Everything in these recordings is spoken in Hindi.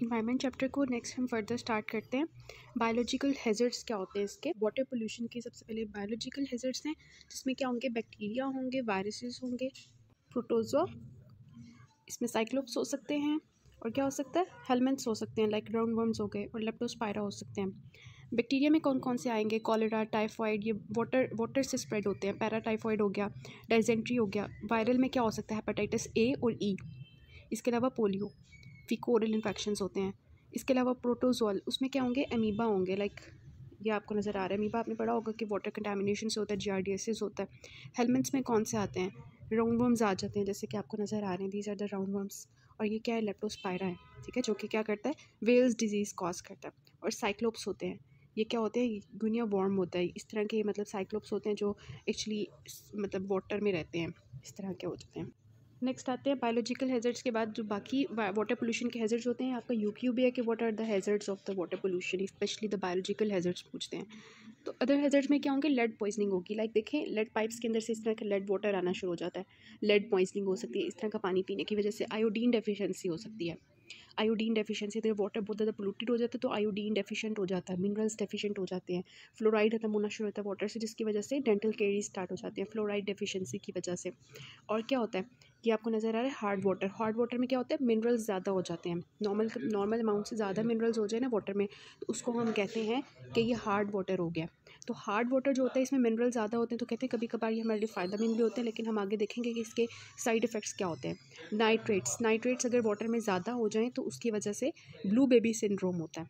एनवायरनमेंट चैप्टर को नेक्स्ट हम फर्दर स्टार्ट करते हैं। बायोलॉजिकल हैज़र्ड्स क्या होते हैं इसके। वाटर पोल्यूशन के सबसे पहले बायोलॉजिकल हैज़र्ड्स हैं, जिसमें क्या होंगे, बैक्टीरिया होंगे, वायरसेस होंगे, प्रोटोजोआ, इसमें साइक्लोप्स हो सकते हैं, और क्या हो सकता है, हेलमेंट्स हो सकते हैं लाइक राउंड वर्म्स हो गए, और लेप्टोस्पायरा हो सकते हैं। बैक्टीरिया में कौन कौन से आएंगे, कॉलेरा, टाइफाइड, ये वाटर से स्प्रेड होते हैं, पैराटाइफाइड हो गया, डाइजेंट्री हो गया। वायरल में क्या हो सकता है, हेपेटाइटिस ए और ई, इसके अलावा पोलियो, फिकोरल इन्फेक्शंस होते हैं। इसके अलावा प्रोटोजोअल, उसमें क्या होंगे, अमीबा होंगे, लाइक ये आपको नज़र आ रहा है अमीबा, आपने पढ़ा होगा कि वाटर कंटामिनेशन से होता है, जियार्डियासिस होता है। हेलमेंट्स में कौन से आते हैं, राउंड वर्म्स आ जाते हैं, जैसे कि आपको नज़र आ रहे हैं, these are the round worms. और ये क्या है, लेप्टोस्पायरा है, ठीक है, जो कि क्या करता है, वेल्स डिजीज़ कॉज करता है। और साइक्लोप्स होते हैं, ये क्या होते हैं, गुनिया वॉर्म होता है, इस तरह के मतलब साइक्लोप्स होते हैं जो एक्चुअली मतलब वाटर में रहते हैं, इस तरह के हो जाते हैं। नेक्स्ट आते हैं बायोलॉजिकल हैज़र्ड्स के बाद जो बाकी वाटर पोल्यूशन के हैज़र्ड्स होते हैं। आपका यूक्यू भी है कि what are the hazards of the water pollution, specially the biological hazards पूछते हैं। तो अदर हैज़र्ड्स में क्या होंगे, लेड पॉइजनिंग होगी, लाइक देखें लेड पाइप्स के अंदर से इस तरह का लेड वाटर आना शुरू हो जाता है, लेड पॉइजनिंग हो सकती है इस तरह का पानी पीने की वजह से। आयोडीन डेफिशिएंसी हो सकती है, आयोडीन डेफिशिएंसी, अगर वाटर बहुत ज़्यादा पोल्यूटेड हो जाता है तो आयोडीन डेफिशिएंट हो जाता है, मिनरल्स डेफिशिएंट हो जाते हैं, फ्लोराइड खत्म होना शुरू होता है वाटर से, जिसकी वजह से डेंटल केरीज स्टार्ट हो जाते हैं फ्लोराइड डेफिशिएंसी की वजह से। और क्या होता है, ये आपको नज़र आ रहा है हार्ड वाटर में क्या होता है, मिनरल्स ज़्यादा हो जाते हैं, नॉर्मल अमाउंट से ज़्यादा मिनरल्स हो जाए ना वाटर में, तो उसको हम कहते हैं कि ये हार्ड वाटर हो गया। तो हार्ड वाटर जो होता है इसमें मिनरल ज़्यादा होते हैं, तो कहते हैं कभी कभार ये हमारे लिए फ़ायदेमंद भी होते हैं, लेकिन हम आगे देखेंगे कि इसके साइड इफ़ेक्ट्स क्या होते हैं। नाइट्रेट्स अगर वाटर में ज़्यादा हो जाएँ तो उसकी वजह से ब्लू बेबी सिंड्रोम होता है,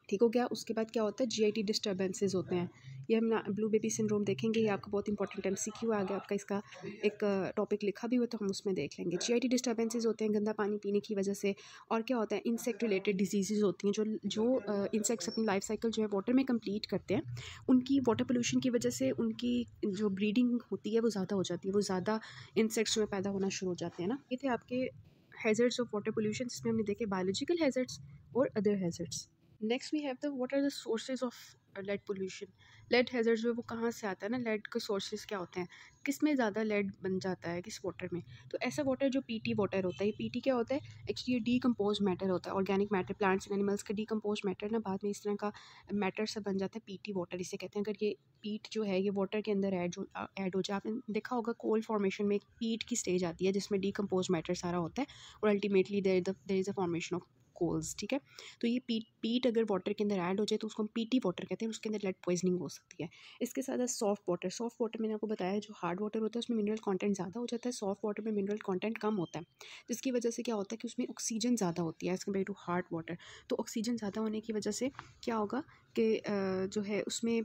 ठीक हो गया। उसके बाद क्या होता है, जीआईटी डिस्टर्बेंसेस होते हैं, ये हम ब्लू बेबी सिंड्रोम देखेंगे, ये आपका बहुत इंपॉर्टेंट एमसीक्यू आ गया आपका, इसका एक टॉपिक लिखा भी हुआ तो हम उसमें देख लेंगे। जीआईटी डिस्टर्बेंसेस होते हैं गंदा पानी पीने की वजह से। और क्या होता है, इंसेक्ट रिलेटेड डिजीज़ होती हैं, जो इंसेक्ट्स अपनी लाइफ साइकिल जो है वाटर में कंप्लीट करते हैं, उनकी वाटर पोल्यूशन की वजह से उनकी जो ब्रीडिंग होती है वो ज़्यादा हो जाती है, वो ज़्यादा इंसेक्ट्स जो है पैदा होना शुरू हो जाते हैं ना। ये थे आपके हैज़र्ड्स ऑफ वाटर पोल्यूशन, जिसमें हमने देखे बायोलॉजिकल हैज़र्ड्स और other hazards. Next we have the what are the sources of lead pollution. Lead hazard जो है वो कहाँ से आता है ना, लेड के सोर्सेज क्या होते हैं, किस में ज़्यादा लेड बन जाता है, किस वाटर में। तो ऐसा वाटर जो पीटी वाटर होता है, ये पीटी क्या होता है, एक्चुअली ये डीकम्पोज मैटर होता है, organic matter, plants and animals का डीकम्पोज मैटर ना बाद में इस तरह का मैटर सब बन जाता है पीटी वाटर, इसे कहते हैं। अगर ये पीट जो है ये वाटर के अंदर ऐड हो जाए, आपने देखा होगा कोल फॉर्मेशन में एक पीट की स्टेज आती है जिसमें डीकम्पोज मैटर सारा होता है, और ultimately there is a formation of coals, ठीक है। तो ये पीट अगर वाटर के अंदर ऐड हो जाए तो उसको हम पीटी वाटर कहते हैं, उसके अंदर लेड पॉइजनिंग हो सकती है। इसके साथ सॉफ्ट वाटर मैंने आपको बताया, जो हार्ड वाटर होता है उसमें मिनरल कंटेंट ज़्यादा हो जाता है, सॉफ्ट वाटर में मिनरल कंटेंट कम होता है, जिसकी वजह से क्या होता है कि उसमें ऑक्सीजन ज़्यादा होती है as compare to hard water. तो ऑक्सीजन ज़्यादा होने की वजह से क्या होगा कि जो है उसमें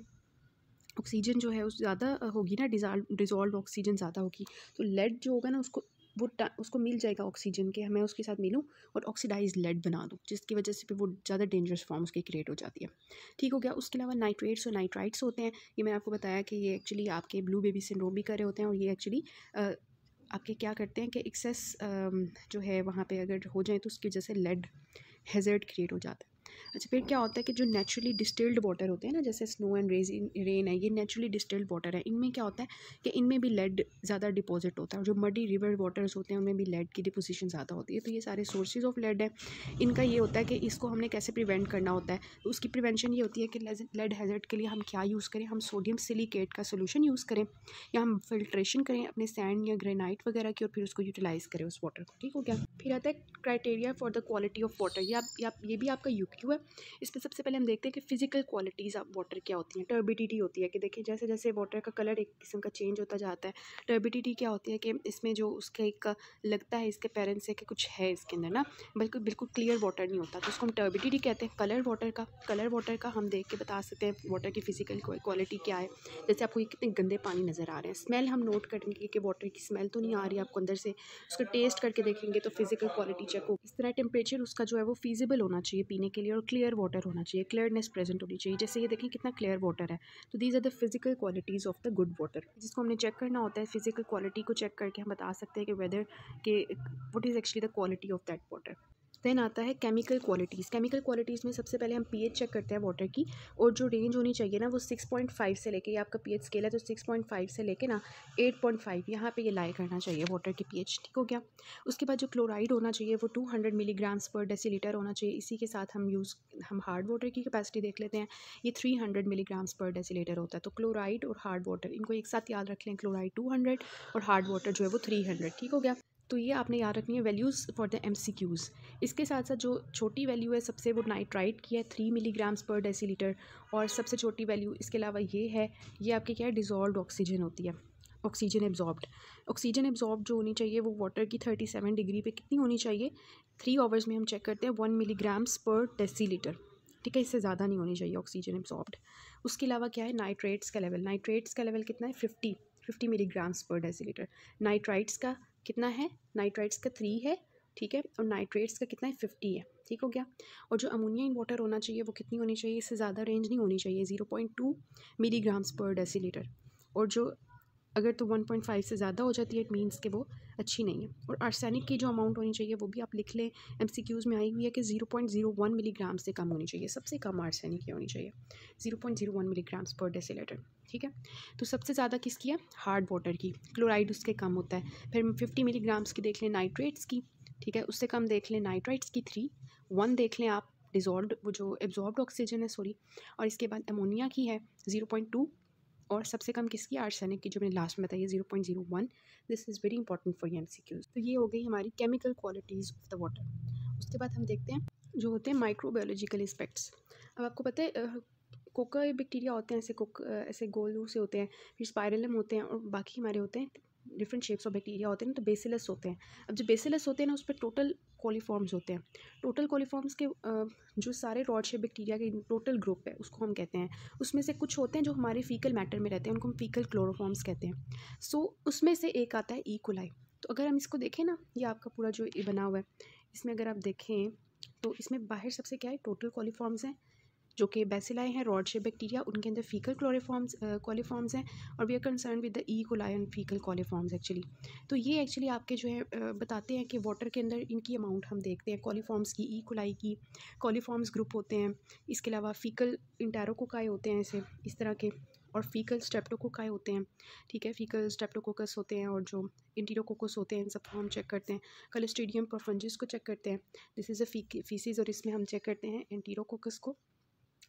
ऑक्सीजन जो है उस ज़्यादा होगी ना, डिज़ोल्व ऑक्सीजन ज़्यादा होगी, तो लेड जो होगा ना उसको मिल जाएगा ऑक्सीजन के, मैं उसके साथ मिलूँ और ऑक्सीडाइज लेड बना दूँ, जिसकी वजह से फिर वो ज़्यादा डेंजरस फॉर्म उसकी क्रिएट हो जाती है, ठीक हो गया। उसके अलावा नाइट्रेट्स और नाइट्राइट्स होते हैं, ये मैंने आपको बताया कि ये एक्चुअली आपके ब्लू बेबी सिंड्रोम भी कर रहे होते हैं, और ये एक्चुअली आपके क्या करते हैं कि एक्सेस जो है वहाँ पे अगर हो जाए तो उसकी वजह से लेड हैज़र्ड क्रिएट हो जाता है। अच्छा, फिर क्या होता है कि जो नेचुरली डिस्टिल्ड वाटर होते हैं ना, जैसे स्नो एंड रेन है, ये नेचुरली डिस्टिल्ड वाटर है, इनमें क्या होता है कि इनमें भी लेड ज़्यादा डिपॉजिट होता है, और जो मडी रिवर वाटर्स होते हैं उनमें भी लेड की डिपोजिशन ज़्यादा होती है। तो ये सारे सोर्सेज ऑफ लेड है। इनका ये होता है कि इसको हमने कैसे प्रिवेंट करना होता है, तो उसकी प्रिवेंशन ये होती है कि लेड हैज़र्ड के लिए हम क्या यूज़ करें, हम सोडियम सिलिकेट का सोल्यूशन यूज़ करें, या हम फिल्ट्रेशन करें अपने सैंड या ग्रेनाइट वगैरह की, और फिर उसको यूटिलाइज़ करें उस वाटर को, ठीक हो गया। फिर आता है criteria for the quality of water, ये भी आपका यूक्यू है। इसमें सबसे पहले हम देखते हैं कि फ़िज़िकल क्वालिटीज़ ऑफ वाटर क्या होती हैं। टर्बिडिटी होती है कि देखिए जैसे जैसे वाटर का कलर एक किस्म का चेंज होता जाता है। टर्बिडिटी क्या होती है कि इसमें जो उसका एक लगता है इसके पेरेंट्स से कि कुछ है इसके अंदर ना, बिल्कुल बिल्कुल क्लियर वाटर नहीं होता, तो उसको हम टर्बिडिटी कहते हैं। कलर वाटर का हम देख के बता सकते हैं वाटर की फ़िज़िकल क्वालिटी क्या है। जैसे आपको ये कितने गंदे पानी नज़र आ रहे हैं, स्मेल हम नोट करेंगे कि वाटर की स्मेल तो नहीं आ रही आपको अंदर से, उसका टेस्ट करके देखेंगे तो फिज़िकल क्वालिटी चेक हो। इस तरह टेम्परेचर उसका जो है वो फीजिबल होना चाहिए पीने के लिए, और क्लियर वाटर होना चाहिए, क्लियरनेस प्रेजेंट होनी चाहिए। जैसे ये देखें कितना क्लियर वाटर है, तो these are the physical qualities of the good water, जिसको हमने चेक करना होता है। फिजिकल क्वालिटी को चेक करके हम बता सकते हैं कि वेदर के what is actually the quality of that water. Then आता है केमिकल क्वालिटीज़। केमिकल क्वालिटीज़ में सबसे पहले हम पीएच चेक करते हैं वाटर की, और जो रेंज होनी चाहिए ना वो 6.5 से लेके, ये आपका पीएच स्केल है तो 6.5 से लेके ना 8.5 यहाँ पे ये लाई करना चाहिए वाटर की पीएच, ठीक हो गया। उसके बाद जो क्लोराइड होना चाहिए वो 200 मिलीग्राम्स पर डेसीलीटर होना चाहिए। इसी के साथ हम हार्ड वाटर की कैपेसिटी देख लेते हैं, ये 300 मिलीग्राम्स पर डेसीलीटर होता है। तो क्लोराइड और हार्ड वाटर इनको एक साथ याद रख लें, क्लोराइड 200 और हार्ड वाटर जो है वो 300, ठीक हो गया। तो ये आपने याद रखनी है वैल्यूज़ फॉर द MCQs। इसके साथ साथ जो छोटी वैल्यू है सबसे, वो नाइट्राइट की है 3 मिलीग्राम्स पर डेसीलीटर, और सबसे छोटी वैल्यू इसके अलावा ये है, ये आपके क्या है, डिज़ोल्व्ड ऑक्सीजन होती है, ऑक्सीजन एब्जॉर्ब्ड। ऑक्सीजन एब्जॉर्ब जो होनी चाहिए वो वाटर की 37 डिग्री पे कितनी होनी चाहिए, 3 आवर्स में हम चेक करते हैं 1 मिलीग्राम्स पर डेसीलीटर, ठीक है, इससे ज़्यादा नहीं होनी चाहिए ऑक्सीजन एब्जॉर्ब्ड। उसके अलावा क्या है, नाइट्रेट्स का लेवल, नाइट्रेट्स का लेवल कितना है, 50 मिलीग्राम्स पर डेसीलीटर। नाइट्राइट्स का कितना है, नाइट्राइट्स का 3 है, ठीक है, और नाइट्रेट्स का कितना है, 50 है, ठीक हो गया। और जो अमोनिया इन वाटर होना चाहिए वो कितनी होनी चाहिए, इससे ज़्यादा रेंज नहीं होनी चाहिए, 0.2 मिलीग्राम्स पर डेसीलीटर। और जो अगर तो 1.5 से ज़्यादा हो जाती है इट मीन्स कि वो अच्छी नहीं है। और आर्सेनिक की जो अमाउंट होनी चाहिए वो भी आप लिख लें, MCQs में आई हुई है कि 0.01 मिलीग्राम से कम होनी चाहिए, सबसे कम आर्सेनिक की होनी चाहिए 0.01 मिलीग्राम्स पर डेसीलीटर, ठीक है। तो सबसे ज़्यादा किसकी है, हार्ड वाटर की, क्लोराइड उसके कम होता है। फिर 50 मिलीग्राम्स की देख लें नाइट्रेट्स की, ठीक है, उससे कम देख लें नाइट्राइट्स की 3, 1 देख लें आप डिजॉल्व्ड, वो जो एब्जॉर्ब्ड ऑक्सीजन है सॉरी, और इसके बाद अमोनिया की है 0.2, और सबसे कम किसकी, आर्सेनिक की, जो मैंने लास्ट में बताई 0.01। This is very important for MCQs। तो ये हो गई हमारी chemical qualities of the water. उसके बाद हम देखते हैं जो होते हैं माइक्रोबायोलॉजिकल एस्पेक्ट्स। अब आपको पता है कोका बैक्टीरिया होते हैं ऐसे ऐसे गोलू से होते हैं, फिर स्पाइरलम होते हैं, और बाकी हमारे होते हैं डिफरेंट शेप्स ऑफ बैक्टीरिया होते हैं ना, तो बेसिलस होते हैं। अब जो बेसिलस होते हैं ना उस पर टोटल कोलीफॉर्म्स होते हैं। टोटल कोलीफॉर्म्स के जो सारे रॉड शेप बैक्टीरिया के टोटल ग्रुप है उसको हम कहते हैं। उसमें से कुछ होते हैं जो हमारे फीकल मैटर में रहते हैं, उनको हम फीकल क्लोरोफॉर्म्स कहते हैं। सो उसमें से एक आता है ई कोलाई। तो अगर हम इसको देखें ना, ये आपका पूरा जो ये बना हुआ है, इसमें अगर आप देखें तो इसमें बाहर सबसे क्या है, टोटल कोलीफॉर्म्स हैं जो कि बेसिलाई हैं, रॉड शेप बैक्टीरिया, उनके अंदर फीकल कोलीफॉर्म्स हैं, और we are concern with the E coli and faecal coliforms actually. तो ये एक्चुअली आपके जो है बताते हैं कि वाटर के अंदर इनकी अमाउंट हम देखते हैं, कोलीफॉर्म्स की, ई कोलाई की, कोलीफॉर्म्स ग्रुप होते हैं। इसके अलावा फीकल इंटेरोकोकाई होते हैं ऐसे इस तरह के, और फीकल स्ट्रेप्टोकोकाई होते हैं, ठीक है, फीकल स्ट्रेप्टोकोकस होते हैं, और जो इंटीरोकोकस होते हैं, इन सबको हम चेक करते हैं। कलिस्ट्रीडियम प्रोफंजिस को चेक करते हैं, दिस इज़ अ फीसिस, और इसमें हम चेक करते हैं एंटीरोकोकस को,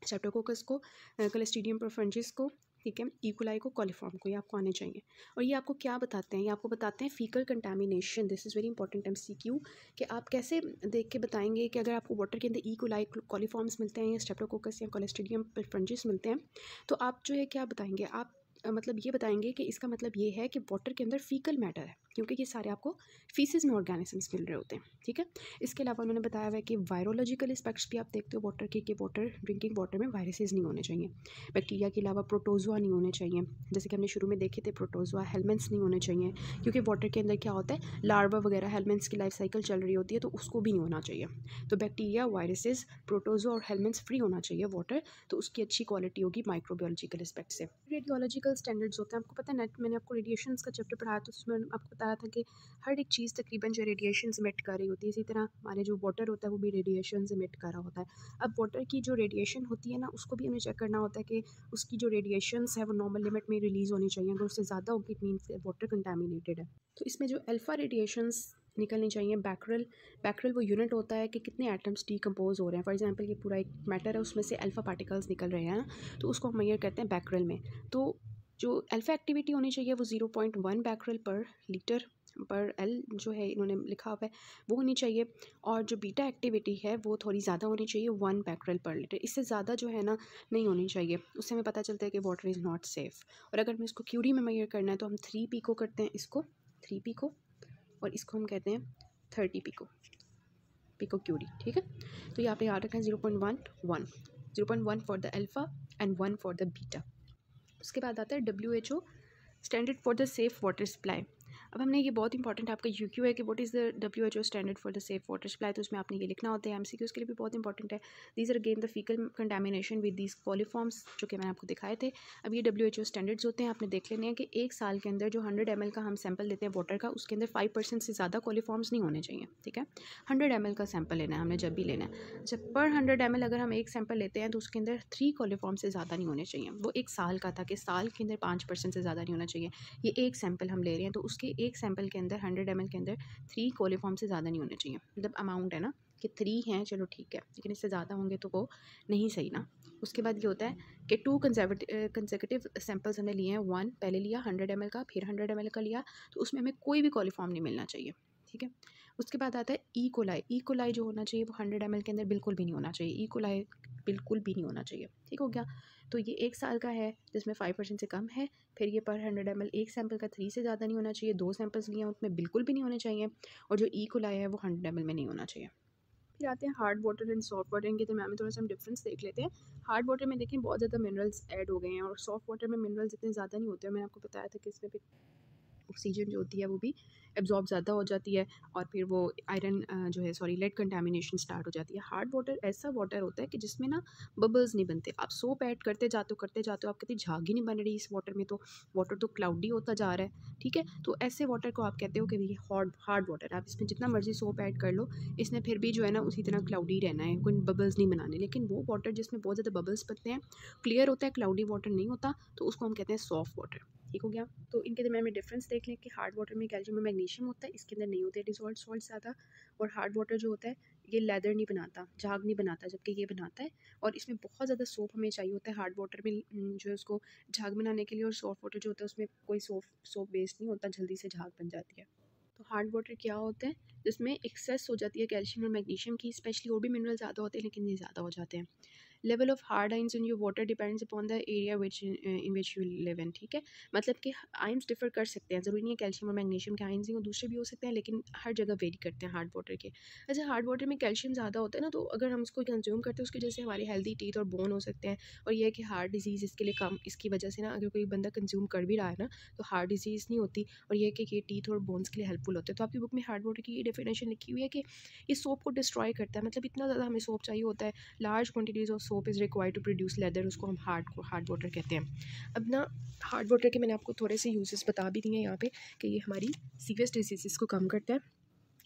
स्ट्रेप्टोकोकस को, क्लस्ट्रीडियम प्रोफंजिस को, ठीक है, इकोलाई को, कॉलीफॉर्म को, ये आपको आने चाहिए। और ये आपको क्या बताते हैं, ये आपको बताते हैं faecal contamination. This is very important MCQ, कि आप कैसे देख के बताएंगे कि अगर आपको वाटर के अंदर इकोलाई कॉलीफॉर्म्स मिलते हैं या स्ट्रेप्टोकोकस या क्लस्ट्रीडियम प्रोफंजिस मिलते हैं, तो आप जो है क्या बताएंगे, आप मतलब ये बताएंगे कि इसका मतलब ये है कि वाटर के अंदर फीकल मैटर है, क्योंकि ये सारे आपको फीसिस में ऑर्गेनिजम्स मिल रहे होते हैं, ठीक है। इसके अलावा उन्होंने बताया हुआ है कि वायरोलॉजिकल एस्पेक्ट्स भी आप देखते हो वाटर के, कि वाटर ड्रिंकिंग वाटर में वायरसेस नहीं होने चाहिए, बैक्टीरिया के अलावा प्रोटोजोआ नहीं होने चाहिए, जैसे कि हमने शुरू में देखे थे प्रोटोजोआ, हेलमेंट्स नहीं होने चाहिए, क्योंकि वाटर के अंदर क्या होता है, लार्वा वगैरह, हेलमेंट्स की लाइफ साइकिल चल रही होती है, तो उसको भी नहीं होना चाहिए। तो बैक्टीरिया, वायरसेस, प्रोटोजोआ और हेलमेंट्स फ्री होना चाहिए वाटर, तो उसकी अच्छी क्वालिटी होगी माइक्रोबायोलॉजिकल एस्पेक्ट से। रेडियोलॉजिकल स्टैंडर्ड्स होते हैं, आपको पता है नेट, मैंने आपको रेडिएशंस का चैप्टर पढ़ाया तो उसमें आपको बताया था कि हर एक चीज़ तकरीबन जो रेडिएशन इमिट कर रही होती है, इसी तरह हमारे जो वाटर होता है वो भी रेडिएशन इमिट कर रहा होता है। अब वाटर की जो रेडिएशन होती है ना उसको भी हमें चेक करना होता है कि उसकी जो रेडिएशंस है वो नॉर्मल लिमिट में रिलीज़ होनी चाहिए, अगर उससे ज़्यादा होगी इट मीन्स वाटर कंटामिनेटेड है। तो इसमें जो अल्फ़ा रेडिएशंस निकलनी चाहिए, बैक्रेल वो यूनिट होता है कि कितने एटम्स डीकम्पोज हो रहे हैं। फॉर एग्जांपल ये पूरा एक मैटर है, उसमें से अल्फ़ा पार्टिकल्स निकल रहे हैं ना, तो उसको हम मेजर करते हैं बैक्रेल में। तो जो अल्फ़ा एक्टिविटी होनी चाहिए वो 0.1 बैक्रेल पर लीटर पर एल जो है इन्होंने लिखा हुआ है वो होनी चाहिए, और जो बीटा एक्टिविटी है वो थोड़ी ज़्यादा होनी चाहिए, 1 बैक्रेल पर लीटर, इससे ज़्यादा जो है ना नहीं होनी चाहिए, उससे हमें पता चलता है कि वाटर इज़ नॉट सेफ़। और अगर हमें इसको क्यूरी में मेजर करना है तो हम 3 पिको करते हैं, इसको 3 पिको, और इसको हम कहते हैं 30 पिको क्यूरी, ठीक है। तो यहाँ पे याद रखें 0.1 for the alpha and 1 for the beta. उसके बाद आता है WHO standard for the safe water supply. अब हमने ये बहुत इंपॉर्टेंट आपका यूक्यू है कि what is the WHO standard for the safe water supply, तो उसमें आपने ये लिखना होता है। एमसीक्यूज़ के लिए भी बहुत इंपॉर्टेंट है। These are again the faecal contamination with these coliforms, जो कि मैंने आपको दिखाए थे। अब ये WHO स्टैंडर्ड्स होते हैं, आपने देख लेने हैं कि एक साल के अंदर जो 100 ml का हम सैंपल लेते हैं वाटर का, उसके अंदर 5% से ज़्यादा कॉलीफॉर्म्स नहीं होने चाहिए, ठीक है। 100 ml का सैंपल लेना है हमने जब भी लेना है। जब पर 100 ml अगर हम एक सैंपल लेते हैं तो उसके अंदर 3 कॉलीफॉर्म से ज़्यादा नहीं होने चाहिए। वो एक साल का था कि साल के अंदर 5% से ज़्यादा नहीं होना चाहिए। ये एक सैंपल हम ले रहे हैं तो उसके एक सैंपल के अंदर 100 ml के अंदर 3 कॉलीफॉर्म से ज़्यादा नहीं होने चाहिए। मतलब अमाउंट है ना कि 3 हैं, चलो ठीक है, लेकिन इससे ज़्यादा होंगे तो वो नहीं सही ना। उसके बाद ये होता है कि 2 कंसेक्यूटिव सैंपल्स हमने लिए हैं। 1 पहले लिया 100 ml का, फिर 100 ml का लिया, तो उसमें हमें कोई भी कॉलीफॉर्म नहीं मिलना चाहिए, ठीक है। उसके बाद आता है ई कोलाई। ई कोलाई जो होना चाहिए वो 100 ml के अंदर बिल्कुल भी नहीं होना चाहिए। ई कोलाई बिल्कुल भी नहीं होना चाहिए, ठीक हो गया। तो ये एक साल का है जिसमें 5% से कम है। फिर ये पर 100 ml एक सैंपल का 3 से ज़्यादा नहीं होना चाहिए। 2 सैंपल्स लिए हैं उसमें बिल्कुल भी नहीं होने चाहिए। और जो ई कोलाई है वो 100 ml में नहीं होना चाहिए। फिर आते हैं hard water and soft water. इनके दरम्यान में थोड़ा सा हम डिफरेंस देख लेते हैं। हार्ड वाटर में देखें बहुत ज़्यादा मिनरल्स ऐड हो गए हैं और सॉफ्ट वाटर में मिनरल्स इतने ज़्यादा नहीं होते हैं। मैंने आपको बताया था कि इसमें भी ऑक्सीजन जो होती है वो भी एब्जॉर्ब ज़्यादा हो जाती है और फिर वो आयरन जो है सॉरी लेड कंटामिनेशन स्टार्ट हो जाती है। हार्ड वाटर ऐसा वाटर होता है कि जिसमें ना बबल्स नहीं बनते। आप सोप ऐड करते जाते हो आप कहते झाग ही नहीं बन रही इस वाटर में, तो वाटर तो क्लाउडी होता जा रहा है, ठीक है। तो ऐसे वाटर को आप कहते हो कि ये हार्ड वाटर। आप इसमें जितना मर्जी सोप ऐड कर लो, इसने फिर भी जो है ना उसी तरह क्लाउडी रहना है, कोई बबल्स नहीं बनाने। लेकिन वो वाटर जिसमें बहुत ज़्यादा बबल्स बनते हैं, क्लियर होता है, क्लाउडी वाटर नहीं होता, तो उसको हम कहते हैं सॉफ्ट वाटर, ठीक हो गया। तो इनके दरम्यान में डिफरेंस देख लें कि हार्ड वाटर में कैल्शियम और मैग्नीशियम होता है, इसके अंदर नहीं होते डिसॉल्व सॉल्ट ज़्यादा। और हार्ड वाटर जो होता है ये लेदर नहीं बनाता, झाग नहीं बनाता, जबकि ये बनाता है। और इसमें बहुत ज़्यादा सोप हमें चाहिए होता है हार्ड वाटर में जो है उसको झाग बनाने के लिए। और सॉफ्ट वाटर जो होता है उसमें कोई सोप बेस नहीं होता, जल्दी से झाग बन जाती है। तो हार्ड वाटर क्या होता है जिसमें एक्सेस हो जाती है कैल्शियम और मैग्नीशियम की, स्पेशली और भी मिनरल ज़्यादा होते हैं लेकिन ये ज़्यादा हो जाते हैं। Level of hard ions in your water depends upon the area in which you live in, ठीक है। मतलब कि आइंस डिफर कर सकते हैं, ज़रूरी नहीं है कैल्शियम और मैग्नीशियम के आइंस ही हो, दूसरे भी हो सकते हैं, लेकिन हर जगह वेरी करते हैं हार्ड वाटर के। अच्छा, हार्ड वाटर में कैल्शियम ज़्यादा होता है ना, तो अगर हम इसको कंज्यूम करते हैं उसकी वजह से हमारे हेल्दी टीथ और बोन हो सकते हैं। और यह है कि हार्ट डिजीज़ इसके लिए कम, इसकी वजह से ना अगर कोई बंदा कंज्यूम कर भी रहा है ना तो हार्ट डिजीज़ नहीं होती। और यह है कि ये टीथ और बोन्स के लिए हेल्पफुल होते हैं। तो आपकी बुक में हार्ड वाटर की ये डेफिनेशन लिखी हुई है कि ये सोप को डिस्ट्रॉय करता है। मतलब इतना ज़्यादा हमें सोप चाहिए होता है, large quantities of soap is required to produce lather, उसको हम हार्ड वाटर कहते हैं। अब ना हार्ड वाटर के मैंने आपको थोड़े से यूजेस बता भी दिए हैं यहाँ पे कि ये हमारी सीवियस डिजीज़ को कम करता है,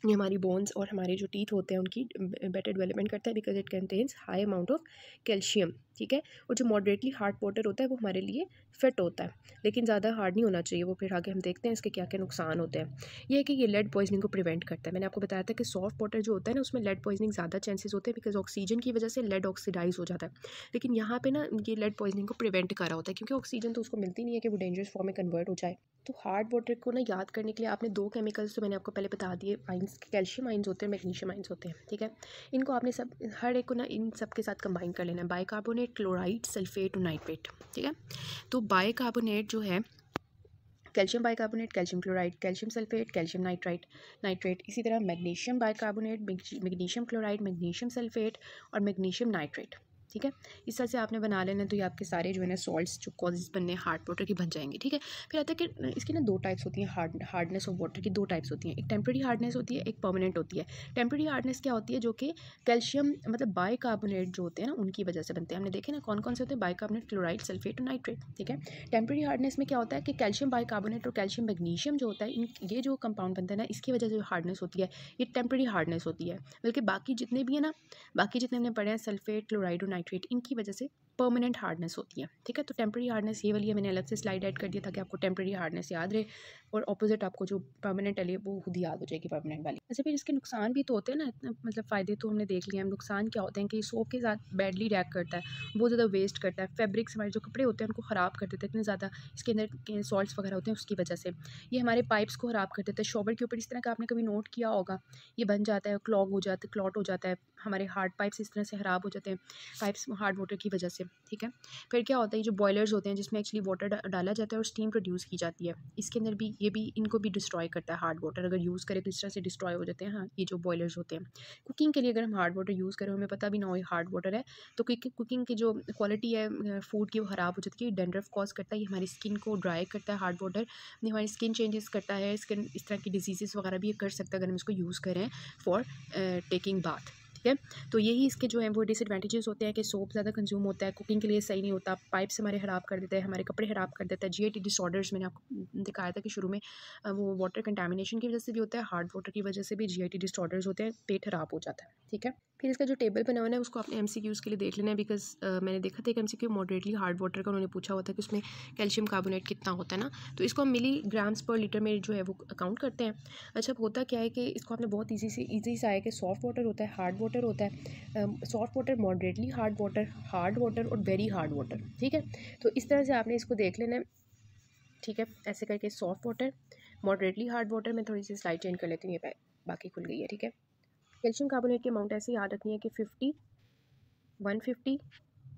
ये हमारी बोन्स और हमारे जो टीथ होते हैं उनकी बेटर डेवलपमेंट करता है, because it contains high amount of calcium, ठीक है। और जो मॉडरेटली हार्ड वाटर होता है वो हमारे लिए फिट होता है, लेकिन ज़्यादा हार्ड नहीं होना चाहिए वो। फिर आगे हम देखते हैं इसके क्या क्या नुकसान होते हैं। ये है कि ये लेड पॉइजनिंग को प्रिवेंट करता है। मैंने आपको बताया था कि सॉफ्ट वाटर जो होता है ना उसमें लेड पॉइजनिंग ज़्यादा चांसेस होते हैं, बिकॉज ऑक्सीजन की वजह से लेड ऑक्सीडाइज हो जाता है। लेकिन यहाँ पे ना ये लेड पॉइजनिंग को प्रिवेंट कर रहा होता है, क्योंकि ऑक्सीजन तो उसको मिलती नहीं है कि वो डेंजरस फॉर्म में कन्वर्ट हो जाए। तो हार्ड वाटर को ना याद करने के लिए आपने 2 केमिकल्स तो मैंने आपको पहले बता दिए, आइंस, कैल्शियम आइंस होते हैं, मैग्नीशियम आइंस होते हैं, ठीक है। इनको आपने सब हर एक को ना इन सब के साथ कंबाइन कर लेना है, बाइकार्बोनेट, क्लोराइड, सल्फेट और नाइट्रेट, ठीक है। तो बाइकार्बोनेट जो है calcium bicarbonate, calcium chloride, calcium sulphate, calcium nitrate. इसी तरह magnesium bicarbonate, magnesium chloride, magnesium sulphate और मैग्नीशियम नाइट्रेट, ठीक है। इस तरह से आपने बना लेना, तो ये आपके सारे जो है ना सॉल्ट्स जो कॉजेज बनने हार्ड वाटर की बन जाएंगे, ठीक है। फिर आता है कि इसकी ना 2 टाइप्स होती हैं, हार्डनेस ऑफ वाटर की 2 टाइप्स होती हैं। एक टेम्परेरी हार्डनेस होती है, एक परमानेंट होती है। टेम्परेरी हार्डनेस क्या होती है, जो कि कैल्शियम मतलब बाइकार्बोनेट जो होते हैं ना उनकी वजह से बनते हैं। हमने देखे ना कौन कौन से होते हैं, बाइकार्बोनेट, क्लोराइड, सल्फेट और नाइट्रेट, ठीक है। टेम्परेरी हार्डनेस में क्या होता है कि कैल्शियम बाइकार्बोनेट और कैल्शियम मैग्नीशियम जो होता है ये जो कंपाउंड बनता है ना इसकी वजह से जो हार्डनेस होती है ये टेम्परेरी हार्डनेस होती है। बल्कि बाकी जितने भी है ना, बाकी जितने हमने पढ़े हैं सल्फेट, क्लोराइड और नाइट्रेट, इनकी वजह से परमानेंट हार्डनेस होती है, ठीक है। तो टेम्परेरी हार्डनेस ये वाली है, मैंने अलग से स्लाइड ऐड कर दिया ताकि आपको टेम्परेरी हार्डनेस याद रहे और ऑपोजिट आपको जो परमानेंट वाली है वो खुद याद हो जाएगी परमानेंट वाली। अच्छा, फिर इसके नुकसान भी तो होते हैं ना, इतना मतलब फ़ायदे तो हमने देख लिए हैं, नुकसान क्या होते हैं कि सोप के साथ बैडली रिएक्ट करता है, बहुत ज़्यादा वेस्ट करता है, फैब्रिक्स हमारे जो कपड़े होते हैं उनको ख़राब कर देता है, इतने ज़्यादा इसके अंदर सॉल्ट्स वगैरह होते हैं उसकी वजह से। ये हमारे पाइप्स को ख़राब कर देता है, शॉवर के ऊपर इस तरह का आपने कभी नोट किया होगा, ये बन जाता है, क्लॉग हो जाता है, क्लॉट हो जाता है, हमारे हार्ड पाइप्स इस तरह से ख़राब हो जाते हैं पाइप्स हार्ड वाटर की वजह से। ठीक है। फिर क्या होता है, जो बॉयलर्स होते हैं जिसमें एक्चुअली वाटर डाला जाता है और स्टीम प्रोड्यूस की जाती है, इसके अंदर भी ये भी इनको भी डिस्ट्रॉय करता है। हार्ड वाटर अगर यूज़ करें तो इस तरह से डिस्ट्रॉय हो जाते हैं। हाँ, ये जो बॉयलर्स होते हैं कुकिंग के लिए, अगर हम हार्ड वाटर यूज़ करें, हमें पता भी ना हो ये हार्ड वाटर है, तो कुकिंग की जो क्वालिटी है फूड की वो ख़राब हो जाती है। डैंड्रफ कॉज करता है, ये हमारी स्किन को ड्राई करता है। हार्ड वाटर हमारी स्किन चेंजेस करता है, स्किन इस तरह की डिजीज़ वगैरह भी ये कर सकता है अगर हम इसको यूज़ करें फॉर टेकिंग बाथ। ठीक है, तो यही इसके जो हैं वो डिसएडवांटेजेस होते हैं कि सोप ज़्यादा कंज्यूम होता है, कुकिंग के लिए सही नहीं होता, पाइप्स हमारे ख़राब कर देता है, हमारे कपड़े ख़राब कर देता है। जीआईटी डिसऑर्डर्स मैंने आपको दिखाया था कि शुरू में वो वाटर कंटामिनेशन की वजह से भी होता है, हार्ड वाटर की वजह से भी जीआईटी डिसऑर्डर्स होते हैं, पेट ख़राब हो जाता है। ठीक है, फिर इसका जो टेबल बना हुआ है उसको आपने एमसीक्यूज़ के लिए देख लेना है, बिकॉज मैंने देखा था कि एमसीक्यू मॉडरेटली हार्ड वाटर का उन्होंने पूछा हुआ था कि उसमें कैल्शियम कार्बोनेट कितना होता है ना, तो इसको हम मिलीग्राम्स पर लीटर में जो है वो काउंट करते हैं। अच्छा, होता क्या है कि इसको आपने बहुत ईजी सा है कि सॉफ्ट वाटर होता है, हार्ड वाटर होता है, soft water, moderately hard water और वेरी हार्ड वाटर। ठीक है, तो इस तरह से आपने इसको देख लेना है। ठीक है, ऐसे करके soft water, moderately hard water में थोड़ी सी स्लाइड चेंज कर लेती हूँ, ये बाकी खुल गई है। ठीक है, कैल्शियम कार्बोनेट की अमाउंट ऐसे याद रखनी है कि 50, 150,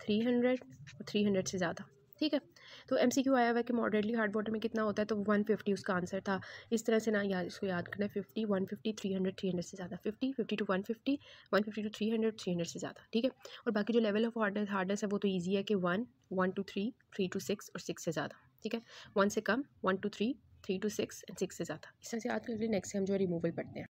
300 और 300 से ज़्यादा। ठीक है, तो एमसीक्यू आया हुआ है कि मॉडरेटली हार्ड वाटर में कितना होता है, तो 150 उसका आंसर था। इस तरह से ना याद, इसको याद करना है 50, 150, 300, 300 से ज़्यादा, 50, 50 टू 150, 150 टू 300, 300 से ज़्यादा। ठीक है, और बाकी जो लेवल ऑफ हार्डनेस है वो तो ईजी है कि 1, 1 टू 3, 3 टू 6 और 6 से ज़्यादा। ठीक है, 1 से कम, 1 टू 3, 3 टू 6 एंड 6 से ज़्यादा। इस तरह से याद कर लिए। नेक्स्ट से हम जो रिमूवल पढ़ते हैं।